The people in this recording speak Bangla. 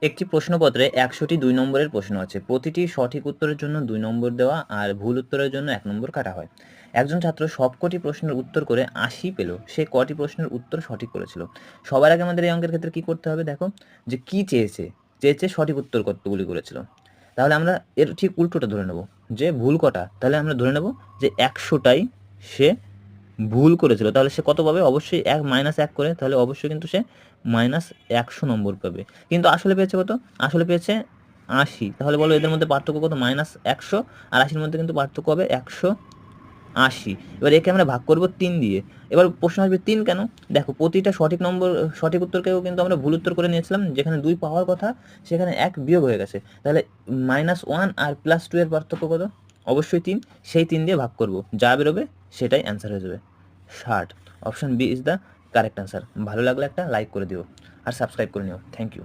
একটি প্রশ্নপত্রে ১০০টি ২ নম্বরের প্রশ্ন আছে। প্রতিটি সঠিক উত্তরের জন্য ২ নম্বর দেওয়া আর ভুল উত্তরের জন্য ১ নম্বর কাটা হয়। একজন ছাত্র সবকটি প্রশ্নের উত্তর করে ৮০ পেল। সে কটি প্রশ্নের উত্তর সঠিক করেছিল? সবার আগে আমাদের এই অঙ্কের ক্ষেত্রে কি করতে হবে দেখো, যে কি চেয়েছে? চেয়েছে সঠিক উত্তর কতগুলি করেছিল। তাহলে আমরা এর ঠিক উল্টোটা ধরে নেব, যে ভুল কটা? তাহলে আমরা ধরে নেব যে ১০০টাই সে ভুল করেছিল। তাহলে সে কত পাবে? অবশ্যই -১ করে, তাহলে অবশ্যই কিন্তু সে -১০০ নম্বর পাবে। কিন্তু আসলে পেয়েছে কত? আসলে পেয়েছে ৮০। তাহলে বলো এদের মধ্যে পার্থক্য কত? -১০০ আর ৮০-র মধ্যে কিন্তু পার্থক্য হবে ১৮০। এবার একে আমরা ভাগ করব ৩ দিয়ে। এবার প্রশ্ন আসবে ৩ কেন? দেখো, প্রতিটা সঠিক উত্তরকেও কিন্তু আমরা ভুল উত্তর করে নিয়েছিলাম। যেখানে ২ পাওয়ার কথা সেখানে ১ বিয়োগ হয়ে গেছে। তাহলে -1 আর +2 এর পার্থক্য কত? অবশ্যই ৩। সেই ৩ দিয়ে ভাগ করব। যা বেরোবে সেটাই অ্যান্সার হয়ে যাবে ৬০। Option B is the correct answer. ভালো লাগলে একটা লাইক করে দিও আর সাবস্ক্রাইব করে নিও। Thank you.